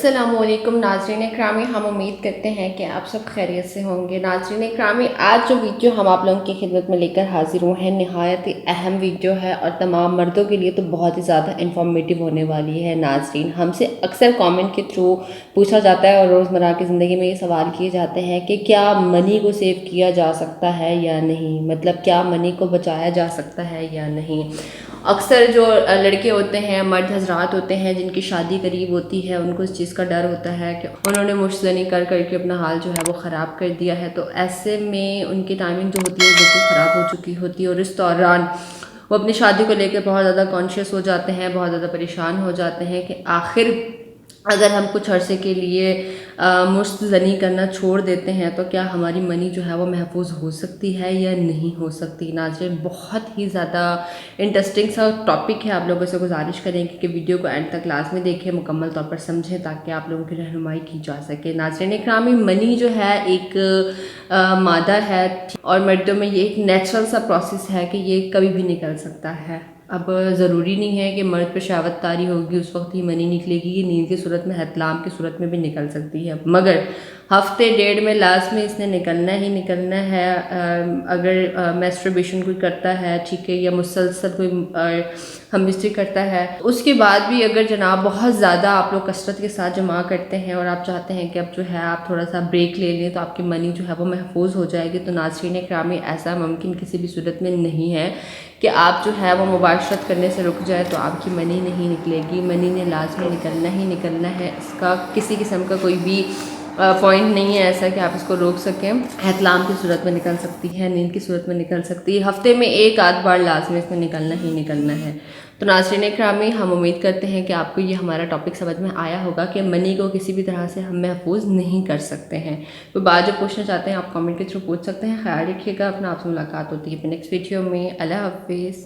अस्सलामुअलैकुम नाज़रीन करामी, हम उम्मीद करते हैं कि आप सब खैरियत से होंगे। नाज़रीन करामी, आज जो वीडियो हम आप लोगों की खिदमत में लेकर हाजिर हुए हैं नहायत ही अहम वीडियो है और तमाम मर्दों के लिए तो बहुत ही ज़्यादा इंफॉर्मेटिव होने वाली है। नाज़रीन, हमसे अक्सर कमेंट के थ्रू पूछा जाता है और रोज़मर्रा की ज़िंदगी में ये सवाल किए जाते हैं कि क्या मनी को सेव किया जा सकता है या नहीं, मतलब क्या मनी को बचाया जा सकता है या नहीं। अक्सर जो लड़के होते हैं, मर्द हजरात होते हैं जिनकी शादी करीब होती है, उनको इस चीज़ का डर होता है कि उन्होंने मुश्तनी कर करके अपना हाल जो है वो ख़राब कर दिया है। तो ऐसे में उनकी टाइमिंग जो होती है बिल्कुल ख़राब हो चुकी होती है और इस दौरान वो अपनी शादी को लेकर बहुत ज़्यादा कॉन्शियस हो जाते हैं, बहुत ज़्यादा परेशान हो जाते हैं कि आखिर अगर हम कुछ अरसे के लिए मुस्तज़नी करना छोड़ देते हैं तो क्या हमारी मनी जो है वो महफूज हो सकती है या नहीं हो सकती। नाज़रीन, बहुत ही ज़्यादा इंटरेस्टिंग सा टॉपिक है। आप लोगों से गुजारिश करेंगे कि वीडियो को एंड तक लाजमी देखें, मुकम्मल तौर पर समझें ताकि आप लोगों की रहनुमाई की जा सके। नाज़रीन इकरामी, मनी जो है एक मादा है और मर्दों में ये एक नेचुरल सा प्रोसेस है कि ये कभी भी निकल सकता है। अब ज़रूरी नहीं है कि मर्द पर शहावत तारी होगी उस वक्त ही मनी निकलेगी, ये नींद की सूरत में, हतलाम की सूरत में भी निकल सकती है, मगर हफ्ते डेढ़ में लास्ट में इसने निकलना ही निकलना है। अगर मैस्टरबेशन कोई करता है, ठीक है, या मुसलसल कोई हमबिस्ट्री करता है, उसके बाद भी अगर जनाब बहुत ज़्यादा आप लोग कसरत के साथ जमा करते हैं और आप चाहते हैं कि अब जो है आप थोड़ा सा ब्रेक ले लें तो आपकी मनी जो है वो महफूज हो जाएगी, तो नाज़रीन इकरामी, ऐसा मुमकिन किसी भी सूरत में नहीं है कि आप जो है वो मुबाशरत करने से रुक जाए तो आपकी मनी नहीं निकलेगी। मनी ने लाजमी निकलना ही निकलना है, इसका किसी किस्म का कोई भी पॉइंट नहीं है ऐसा कि आप इसको रोक सकें। एहतलाम की सूरत में निकल सकती है, नींद की सूरत में निकल सकती है, हफ्ते में एक आध बार लाजमी इसमें निकलना ही निकलना है। तो नाज़रीन इकरामी, हम उम्मीद करते हैं कि आपको ये हमारा टॉपिक समझ में आया होगा कि मनी को किसी भी तरह से हम महफूज नहीं कर सकते हैं। तो बात जो पूछना चाहते हैं आप कमेंट के थ्रू पूछ सकते हैं। ख्याल रखिएगा अपना, आपसे मुलाकात होती है नेक्स्ट वीडियो में। अल्लाह हाफिज़।